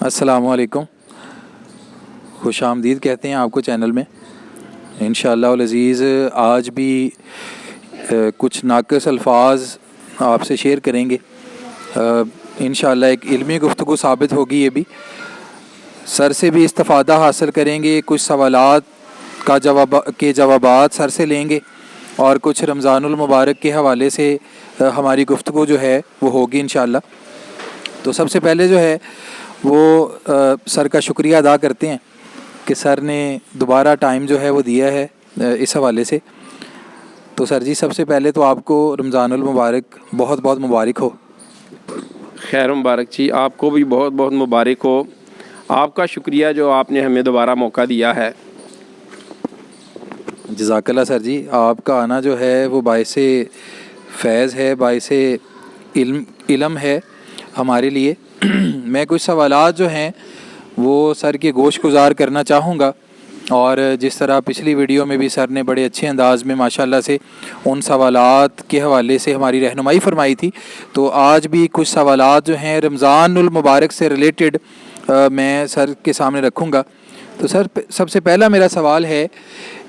السلام علیکم، خوش آمدید کہتے ہیں آپ کو چینل میں انشاءاللہ العزیز۔ آج بھی کچھ ناقص الفاظ آپ سے شیئر کریں گے، انشاءاللہ ایک علمی گفتگو ثابت ہوگی۔ یہ بھی سر سے بھی استفادہ حاصل کریں گے، کچھ سوالات کے جوابات سر سے لیں گے، اور کچھ رمضان المبارک کے حوالے سے ہماری گفتگو جو ہے وہ ہوگی انشاءاللہ۔ تو سب سے پہلے جو ہے وہ سر کا شکریہ ادا کرتے ہیں کہ سر نے دوبارہ ٹائم جو ہے وہ دیا ہے اس حوالے سے۔ تو سر جی، سب سے پہلے تو آپ کو رمضان المبارک بہت بہت مبارک ہو۔ خیر مبارک جی، آپ کو بھی بہت بہت مبارک ہو۔ آپ کا شکریہ جو آپ نے ہمیں دوبارہ موقع دیا ہے۔ جزاک اللہ سر جی، آپ کا آنا جو ہے وہ باعث فیض ہے، باعث علم ہے ہمارے لیے۔ میں کچھ سوالات جو ہیں وہ سر کے گوش گزار کرنا چاہوں گا، اور جس طرح پچھلی ویڈیو میں بھی سر نے بڑے اچھے انداز میں ماشاءاللہ سے ان سوالات کے حوالے سے ہماری رہنمائی فرمائی تھی، تو آج بھی کچھ سوالات جو ہیں رمضان المبارک سے ریلیٹڈ میں سر کے سامنے رکھوں گا۔ تو سر، سب سے پہلا میرا سوال ہے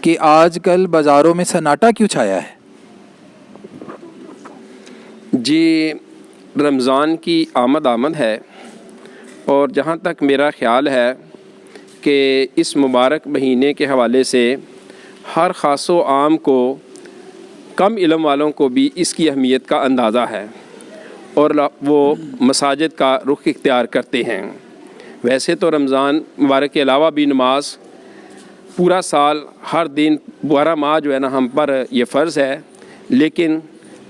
کہ آج کل بازاروں میں سناٹا کیوں چھایا ہے؟ جی، رمضان کی آمد ہے، اور جہاں تک میرا خیال ہے کہ اس مبارک مہینے کے حوالے سے ہر خاص و عام کو، کم علم والوں کو بھی اس کی اہمیت کا اندازہ ہے، اور وہ مساجد کا رخ اختیار کرتے ہیں۔ ویسے تو رمضان مبارک کے علاوہ بھی نماز پورا سال ہر دن 12 ماہ جو ہے نا ہم پر یہ فرض ہے، لیکن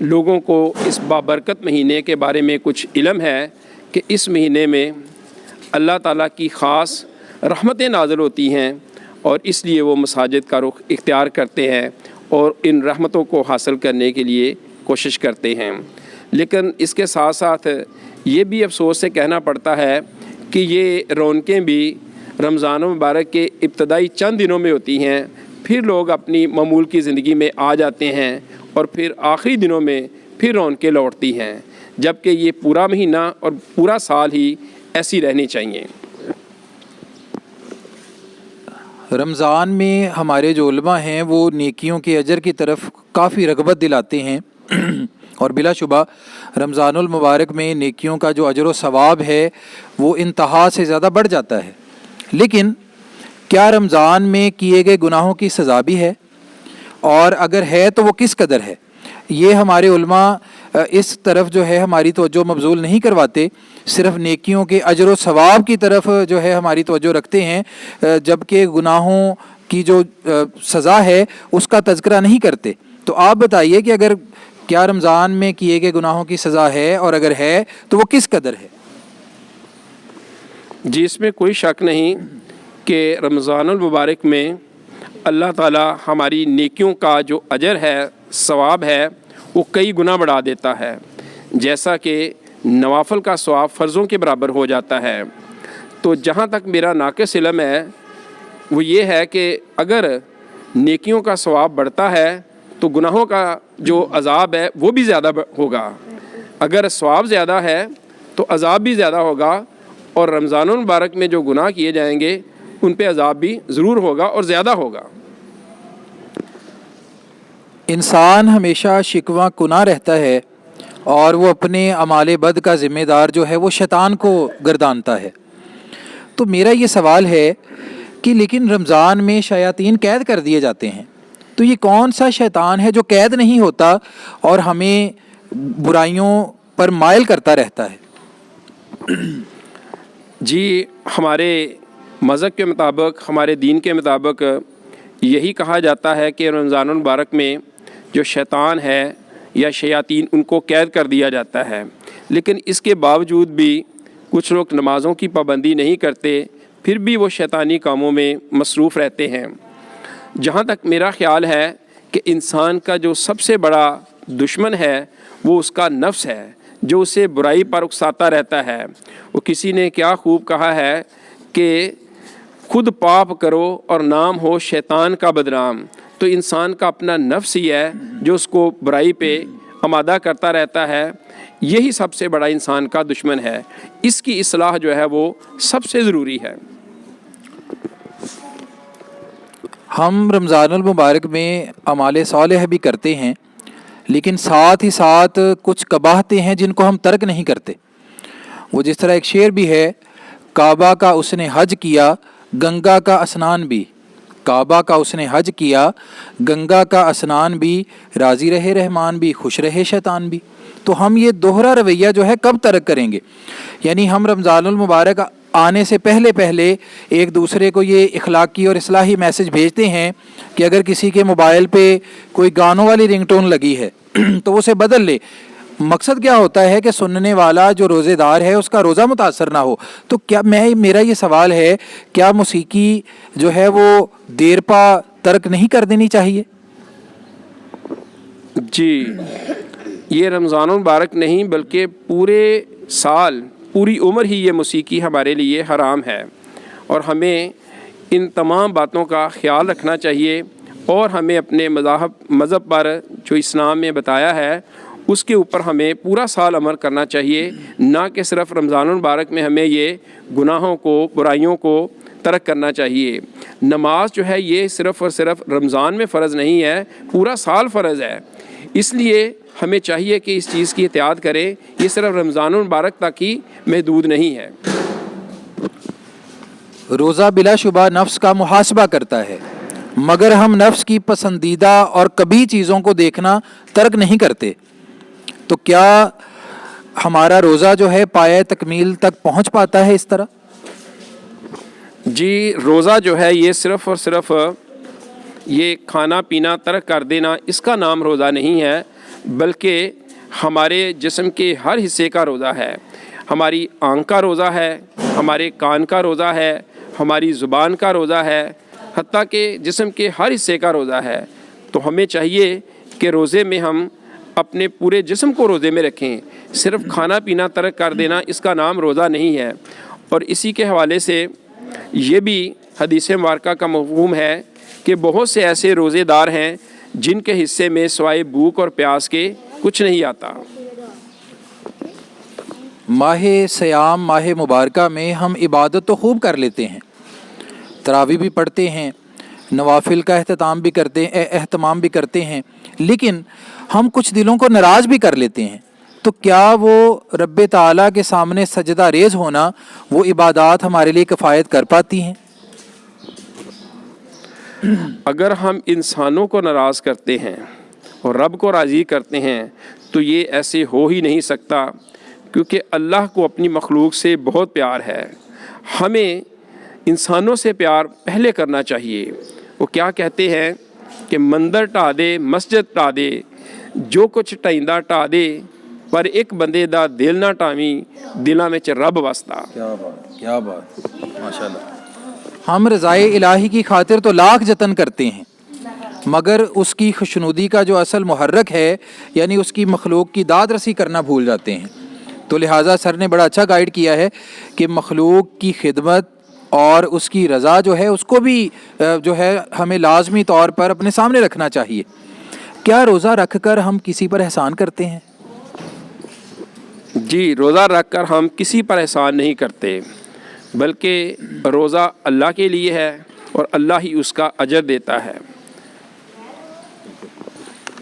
لوگوں کو اس بابرکت مہینے کے بارے میں کچھ علم ہے کہ اس مہینے میں اللہ تعالیٰ کی خاص رحمتیں نازل ہوتی ہیں، اور اس لیے وہ مساجد کا رخ اختیار کرتے ہیں اور ان رحمتوں کو حاصل کرنے کے لیے کوشش کرتے ہیں۔ لیکن اس کے ساتھ ساتھ یہ بھی افسوس سے کہنا پڑتا ہے کہ یہ رونقیں بھی رمضان مبارک کے ابتدائی چند دنوں میں ہوتی ہیں، پھر لوگ اپنی معمول کی زندگی میں آ جاتے ہیں، اور پھر آخری دنوں میں پھر رونقیں لوٹتی ہیں، جبکہ یہ پورا مہینہ اور پورا سال ہی ایسی رہنی چاہیے۔ رمضان میں ہمارے جو علماء ہیں وہ نیکیوں کے اجر کی طرف کافی رغبت دلاتے ہیں، اور بلا شبہ رمضان المبارک میں نیکیوں کا جو اجر و ثواب ہے وہ انتہا سے زیادہ بڑھ جاتا ہے۔ لیکن کیا رمضان میں کیے گئے گناہوں کی سزا بھی ہے؟ اور اگر ہے تو وہ کس قدر ہے؟ یہ ہمارے علماء اس طرف جو ہے ہماری توجہ مبذول نہیں کرواتے، صرف نیکیوں کے اجر و ثواب کی طرف جو ہے ہماری توجہ رکھتے ہیں، جبکہ گناہوں کی جو سزا ہے اس کا تذکرہ نہیں کرتے۔ تو آپ بتائیے کہ اگر کیا رمضان میں کیے گئے گناہوں کی سزا ہے، اور اگر ہے تو وہ کس قدر ہے؟ جی، اس میں کوئی شک نہیں کہ رمضان المبارک میں اللہ تعالیٰ ہماری نیکیوں کا جو اجر ہے، ثواب ہے، وہ کئی گنا بڑھا دیتا ہے، جیسا کہ نوافل کا ثواب فرضوں کے برابر ہو جاتا ہے۔ تو جہاں تک میرا ناقص علم ہے وہ یہ ہے کہ اگر نیکیوں کا ثواب بڑھتا ہے تو گناہوں کا جو عذاب ہے وہ بھی زیادہ ہوگا۔ اگر ثواب زیادہ ہے تو عذاب بھی زیادہ ہوگا، اور رمضان المبارک میں جو گناہ کیے جائیں گے ان پہ عذاب بھی ضرور ہوگا اور زیادہ ہوگا۔ انسان ہمیشہ شکوہ کناں رہتا ہے، اور وہ اپنے اعمال بد کا ذمہ دار جو ہے وہ شیطان کو گردانتا ہے۔ تو میرا یہ سوال ہے کہ لیکن رمضان میں شیاطین قید کر دیے جاتے ہیں، تو یہ کون سا شیطان ہے جو قید نہیں ہوتا اور ہمیں برائیوں پر مائل کرتا رہتا ہے؟ جی، ہمارے مذہب کے مطابق، ہمارے دین کے مطابق یہی کہا جاتا ہے کہ رمضان المبارک میں جو شیطان ہے یا شیاطین ان کو قید کر دیا جاتا ہے، لیکن اس کے باوجود بھی کچھ لوگ نمازوں کی پابندی نہیں کرتے، پھر بھی وہ شیطانی کاموں میں مصروف رہتے ہیں۔ جہاں تک میرا خیال ہے کہ انسان کا جو سب سے بڑا دشمن ہے وہ اس کا نفس ہے، جو اسے برائی پر اکساتا رہتا ہے۔ وہ کسی نے کیا خوب کہا ہے کہ خود پاپ کرو اور نام ہو شیطان کا بدنام۔ تو انسان کا اپنا نفس ہی ہے جو اس کو برائی پہ آمادہ کرتا رہتا ہے، یہی سب سے بڑا انسان کا دشمن ہے۔ اس کی اصلاح جو ہے وہ سب سے ضروری ہے۔ ہم رمضان المبارک میں اعمال صالح بھی کرتے ہیں، لیکن ساتھ ہی ساتھ کچھ قباحتیں ہیں جن کو ہم ترک نہیں کرتے۔ وہ جس طرح ایک شعر بھی ہے، کعبہ کا اس نے حج کیا، گنگا کا اسنان بھی، کعبہ کا اس نے حج کیا، گنگا کا اسنان بھی، راضی رہے رحمان بھی، خوش رہے شیطان بھی۔ تو ہم یہ دوہرا رویہ جو ہے کب ترک کریں گے؟ یعنی ہم رمضان المبارک آنے سے پہلے ایک دوسرے کو یہ اخلاقی اور اصلاحی میسج بھیجتے ہیں کہ اگر کسی کے موبائل پہ کوئی گانوں والی رنگ ٹون لگی ہے تو اسے بدل لے۔ مقصد کیا ہوتا ہے کہ سننے والا جو روزے دار ہے اس کا روزہ متاثر نہ ہو۔ تو کیا میرا یہ سوال ہے، کیا موسیقی جو ہے وہ دیر پا ترک نہیں کر دینی چاہیے؟ جی، یہ رمضان المبارک نہیں بلکہ پورے سال، پوری عمر ہی یہ موسیقی ہمارے لیے حرام ہے، اور ہمیں ان تمام باتوں کا خیال رکھنا چاہیے، اور ہمیں اپنے مذہب پر جو اسلام میں بتایا ہے اس کے اوپر ہمیں پورا سال عمل کرنا چاہیے، نہ کہ صرف رمضان المبارک میں ہمیں یہ گناہوں کو، برائیوں کو ترک کرنا چاہیے۔ نماز جو ہے یہ صرف اور صرف رمضان میں فرض نہیں ہے، پورا سال فرض ہے۔ اس لیے ہمیں چاہیے کہ اس چیز کی احتیاط کریں، یہ صرف رمضان المبارک تک ہی محدود نہیں ہے۔ روزہ بلا شبہ نفس کا محاسبہ کرتا ہے، مگر ہم نفس کی پسندیدہ اور کبھی چیزوں کو دیکھنا ترک نہیں کرتے۔ تو کیا ہمارا روزہ جو ہے پایہ تکمیل تک پہنچ پاتا ہے اس طرح؟ جی، روزہ جو ہے یہ صرف اور صرف یہ کھانا پینا ترک کر دینا، اس کا نام روزہ نہیں ہے، بلکہ ہمارے جسم کے ہر حصے کا روزہ ہے۔ ہماری آنکھ کا روزہ ہے، ہمارے کان کا روزہ ہے، ہماری زبان کا روزہ ہے، حتیٰ کہ جسم کے ہر حصے کا روزہ ہے۔ تو ہمیں چاہیے کہ روزے میں ہم اپنے پورے جسم کو روزے میں رکھیں، صرف کھانا پینا ترک کر دینا اس کا نام روزہ نہیں ہے۔ اور اسی کے حوالے سے یہ بھی حدیث مبارکہ کا مفہوم ہے کہ بہت سے ایسے روزے دار ہیں جن کے حصے میں سوائے بھوک اور پیاس کے کچھ نہیں آتا۔ ماہ سیام، ماہ مبارکہ میں ہم عبادت تو خوب کر لیتے ہیں، تراویح بھی پڑھتے ہیں، نوافل کا اہتمام بھی کرتے ہیں، لیکن ہم کچھ دلوں کو ناراض بھی کر لیتے ہیں۔ تو کیا وہ رب تعالیٰ کے سامنے سجدہ ریز ہونا، وہ عبادات ہمارے لیے کفایت کر پاتی ہیں؟ اگر ہم انسانوں کو ناراض کرتے ہیں اور رب کو راضی کرتے ہیں تو یہ ایسے ہو ہی نہیں سکتا، کیونکہ اللہ کو اپنی مخلوق سے بہت پیار ہے۔ ہمیں انسانوں سے پیار پہلے کرنا چاہیے۔ وہ کیا کہتے ہیں کہ مندر ٹا دے مسجد ٹا دے، جو کچھ ٹائندہ ٹا دے، پر ایک بندے دا دل نہ ٹاویں، دلاں وچ رب وسدا۔ کیا بات، ماشاءاللہ۔ ہم رضائے الہی کی خاطر تو لاکھ جتن کرتے ہیں، مگر اس کی خوشنودی کا جو اصل محرک ہے، یعنی اس کی مخلوق کی داد رسی کرنا بھول جاتے ہیں۔ تو لہٰذا سر نے بڑا اچھا گائیڈ کیا ہے کہ مخلوق کی خدمت اور اس کی رضا جو ہے اس کو بھی جو ہے ہمیں لازمی طور پر اپنے سامنے رکھنا چاہیے۔ کیا روزہ رکھ کر ہم کسی پر احسان کرتے ہیں؟ جی، روزہ رکھ کر ہم کسی پر احسان نہیں کرتے، بلکہ روزہ اللہ کے لیے ہے اور اللہ ہی اس کا اجر دیتا ہے۔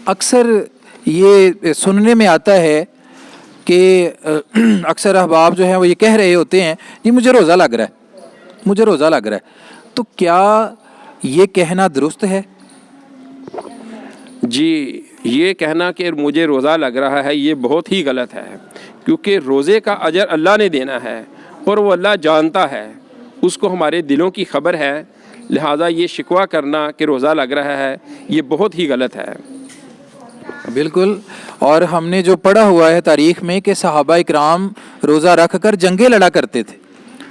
اکثر یہ سننے میں آتا ہے کہ اکثر احباب جو ہیں وہ یہ کہہ رہے ہوتے ہیں، جی مجھے روزہ لگ رہا ہے، مجھے روزہ لگ رہا ہے۔ تو کیا یہ کہنا درست ہے؟ جی، یہ کہنا کہ مجھے روزہ لگ رہا ہے یہ بہت ہی غلط ہے، کیونکہ روزے کا اجر اللہ نے دینا ہے اور وہ اللہ جانتا ہے، اس کو ہمارے دلوں کی خبر ہے، لہٰذا یہ شکوہ کرنا کہ روزہ لگ رہا ہے یہ بہت ہی غلط ہے۔ بالکل، اور ہم نے جو پڑھا ہوا ہے تاریخ میں کہ صحابہ اکرام روزہ رکھ کر جنگیں لڑا کرتے تھے،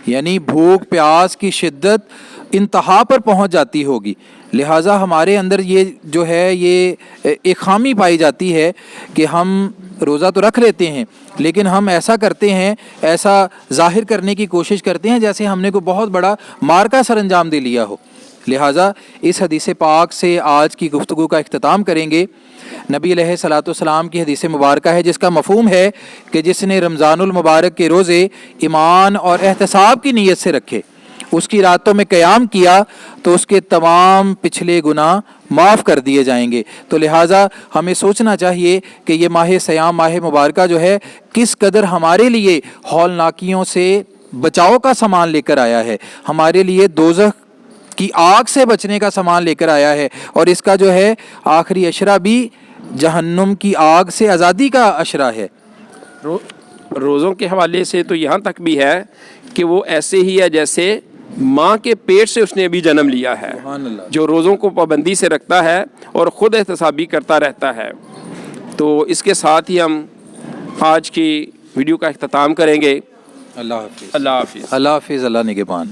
یعنی بھوک پیاس کی شدت انتہا پر پہنچ جاتی ہوگی، لہٰذا ہمارے اندر یہ جو ہے یہ ایک خامی پائی جاتی ہے کہ ہم روزہ تو رکھ لیتے ہیں لیکن ہم ایسا کرتے ہیں، ایسا ظاہر کرنے کی کوشش کرتے ہیں جیسے ہم نے کوئی بہت بڑا مارکا سر انجام دے لیا ہو۔ لہٰذا اس حدیث پاک سے آج کی گفتگو کا اختتام کریں گے۔ نبی علیہ الصلوۃ والسلام کی حدیث مبارکہ ہے جس کا مفہوم ہے کہ جس نے رمضان المبارک کے روزے ایمان اور احتساب کی نیت سے رکھے، اس کی راتوں میں قیام کیا تو اس کے تمام پچھلے گناہ معاف کر دیے جائیں گے۔ تو لہٰذا ہمیں سوچنا چاہیے کہ یہ ماہ صیام، ماہ مبارکہ جو ہے کس قدر ہمارے لیے ہولناکیوں سے بچاؤ کا سامان لے کر آیا ہے، ہمارے لیے دوزخ کی آگ سے بچنے کا سامان لے کر آیا ہے، اور اس کا جو ہے آخری عشرہ بھی جہنم کی آگ سے آزادی کا عشرہ ہے۔ روزوں کے حوالے سے تو یہاں تک بھی ہے کہ وہ ایسے ہی ہے جیسے ماں کے پیٹ سے اس نے ابھی جنم لیا ہے، جو روزوں کو پابندی سے رکھتا ہے اور خود احتسابی کرتا رہتا ہے۔ تو اس کے ساتھ ہی ہم آج کی ویڈیو کا اختتام کریں گے۔ اللہ حافظ۔ اللہ حافظ۔ اللہ حافظ، اللہ نگہبان۔